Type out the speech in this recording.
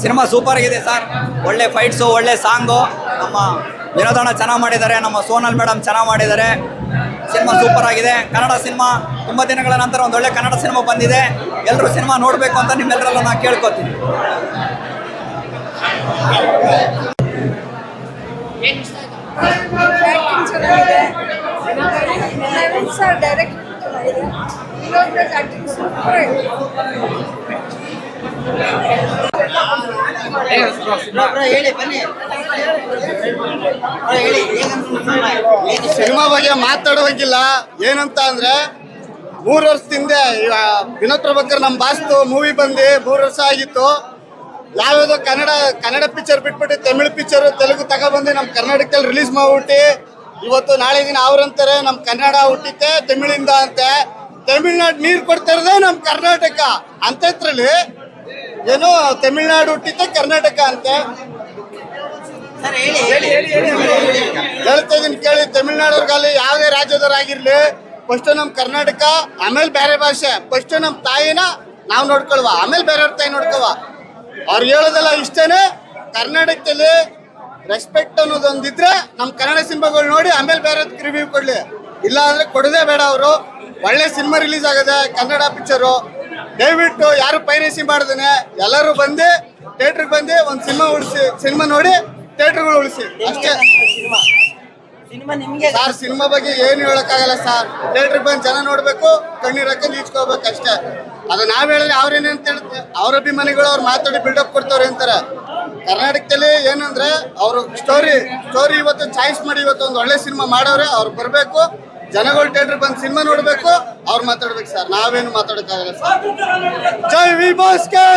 Cinema super ಆಗಿದೆ sir. ಒಳ್ಳೆ fights, ಒಳ್ಳೆ ಸಾಂಗು. ನಮ್ಮ ವಿನೋದಣ್ಣ ಚೆನ್ನಾಗಿ ಮಾಡಿದ್ದಾರೆ, ನಮ್ಮ ಸೋನಲ್ ಮೇಡಮ್ ಚೆನ್ನಾಗಿ ಮಾಡಿದ್ದಾರೆ. ಸಿನಿಮಾ ಸೂಪರ್ ಆಗಿದೆ. ಕನ್ನಡ ಸಿನಿಮಾ ತುಂಬ ದಿನಗಳ ನಂತರ ಒಂದು ಒಳ್ಳೆ ಕನ್ನಡ ಸಿನಿಮಾ ಬಂದಿದೆ. ಎಲ್ಲರೂ ಸಿನಿಮಾ ನೋಡಬೇಕು ಅಂತ ನಿಮ್ಮೆಲ್ಲರಲ್ಲೂ ನಾನು ಕೇಳ್ಕೊತೀನಿ. ಸಿನಿಮಾ ಬಗ್ಗೆ ಮಾತಾಡುವಂಗಿಲ್ಲ. ಏನಂತ ಅಂದ್ರೆ 3 ವರ್ಷದಿಂದ ವಿನೋದ್ ಪ್ರಭಾಕರ್ ನಮ್ಮ ಬಾಸ್ತು ಮೂವಿ ಬಂದು 3 ವರ್ಷ ಆಗಿತ್ತು. ಯಾವ್ಯಾವ್ದೋ ಕನ್ನಡ ಪಿಕ್ಚರ್ ಬಿಟ್ಬಿಟ್ಟು ತಮಿಳ್ ಪಿಕ್ಚರ್ ತೆಲುಗು ತಗೊಬಂದು ನಮ್ಮ ಕರ್ನಾಟಕದಲ್ಲಿ ರಿಲೀಸ್ ಮಾಡ್ಬಿಟ್ಟು ಇವತ್ತು ನಾಳೆ ದಿನ ಅವ್ರಂತಾರೆ ನಮ್ಮ ಕನ್ನಡ ಹುಟ್ಟಿತ್ತೆ ತಮಿಳಿಂದ ಅಂತೆ. ತಮಿಳ್ನಾಡು ನೀರು ಕೊಡ್ತಾ ಇರೋದೇ ನಮ್ಮ ಕರ್ನಾಟಕ ಅಂತದ್ರಲ್ಲಿ ಏನೋ ತಮಿಳ್ನಾಡು ಹುಟ್ಟಿತ್ತೆ ಕರ್ನಾಟಕ ಅಂತೆ ಹೇಳ್ತಾ ಇದೀನಿ ಕೇಳಿ. ತಮಿಳ್ನಾಡವ್ರಿಗಾಗಲಿ ಯಾವುದೇ ರಾಜ್ಯದವ್ರಾಗಿರ್ಲಿ ಫಸ್ಟ್ ನಮ್ಮ ಕರ್ನಾಟಕ, ಆಮೇಲೆ ಬೇರೆ ಭಾಷೆ. ಫಸ್ಟ್ ನಮ್ಮ ತಾಯಿನ ನಾವು ನೋಡ್ಕೊಳ್ವ, ಆಮೇಲೆ ಬೇರೆಯವ್ರ ತಾಯಿ ನೋಡ್ಕೊವ. ಅವ್ರು ಹೇಳೋದೆಲ್ಲ ಇಷ್ಟೇನೆ. ಕರ್ನಾಟಕದಲ್ಲಿ ರೆಸ್ಪೆಕ್ಟ್ ಅನ್ನೋದೊಂದಿದ್ರೆ ನಮ್ಮ ಕನ್ನಡ ಸಿನಿಮಾಗಳು ನೋಡಿ ಆಮೇಲೆ ಬೇರೆ ರಿವ್ಯೂ ಕೊಡ್ಲಿ. ಇಲ್ಲ ಅಂದ್ರೆ ಕೊಡೋದೇ ಬೇಡ. ಅವರು ಒಳ್ಳೆ ಸಿನಿಮಾ ರಿಲೀಸ್ ಆಗದೆ ಕನ್ನಡ ಪಿಕ್ಚರು. ದಯವಿಟ್ಟು ಯಾರು ಪೈರೇಸಿ ಮಾಡ್ದೇನೆ ಎಲ್ಲರೂ ಬಂದು ಥಿಯೇಟ್ರಿಗೆ ಬಂದು ಒಂದು ಸಿನಿಮಾ ನೋಡಿ ಥಿಯೇಟ್ರ್ಗಳು ಉಳಿಸಿ ಅಷ್ಟೇ ಸರ್. ಸಿನಿಮಾ ಬಗ್ಗೆ ಏನು ಹೇಳಕ್ಕಾಗಲ್ಲ ಸರ್. ಥಿಯೇಟ್ರಿಗೆ ಬಂದು ಜನ ನೋಡ್ಬೇಕು, ಕಣ್ಣೀರ್ ಹಾಕೊಂಡು ಈಚ್ಕೋಬೇಕು ಅಷ್ಟೇ. ಅದು ನಾವ್ ಹೇಳಿದ್ರೆ ಅವ್ರೇನಂತ ಹೇಳುತ್ತೆ, ಅವ್ರ ಅಭಿಮಾನಿಗಳು ಅವ್ರು ಮಾತಾಡಿ ಬಿಲ್ಡಪ್ ಕೊಡ್ತವ್ರೆ ಅಂತಾರೆ. ಕರ್ನಾಟಕದಲ್ಲಿ ಏನಂದ್ರೆ ಅವರು ಸ್ಟೋರಿ ಇವತ್ತು ಚಾಯ್ಸ್ ಮಾಡಿ ಇವತ್ತು ಒಂದು ಒಳ್ಳೆ ಸಿನಿಮಾ ಮಾಡೋರೆ. ಅವ್ರು ಬರ್ಬೇಕು, ಜನಗಳು ಥಿಯೇಟರ್ ಬಂದು ಸಿನಿಮಾ ನೋಡ್ಬೇಕು, ಅವ್ರು ಮಾತಾಡ್ಬೇಕು ಸರ್. ನಾವೇನು ಮಾತಾಡಕ್ಕಾಗಲ್ಲ ಸರ್. ಜೈ ವಿ ಬಾಸ್ಗೆ.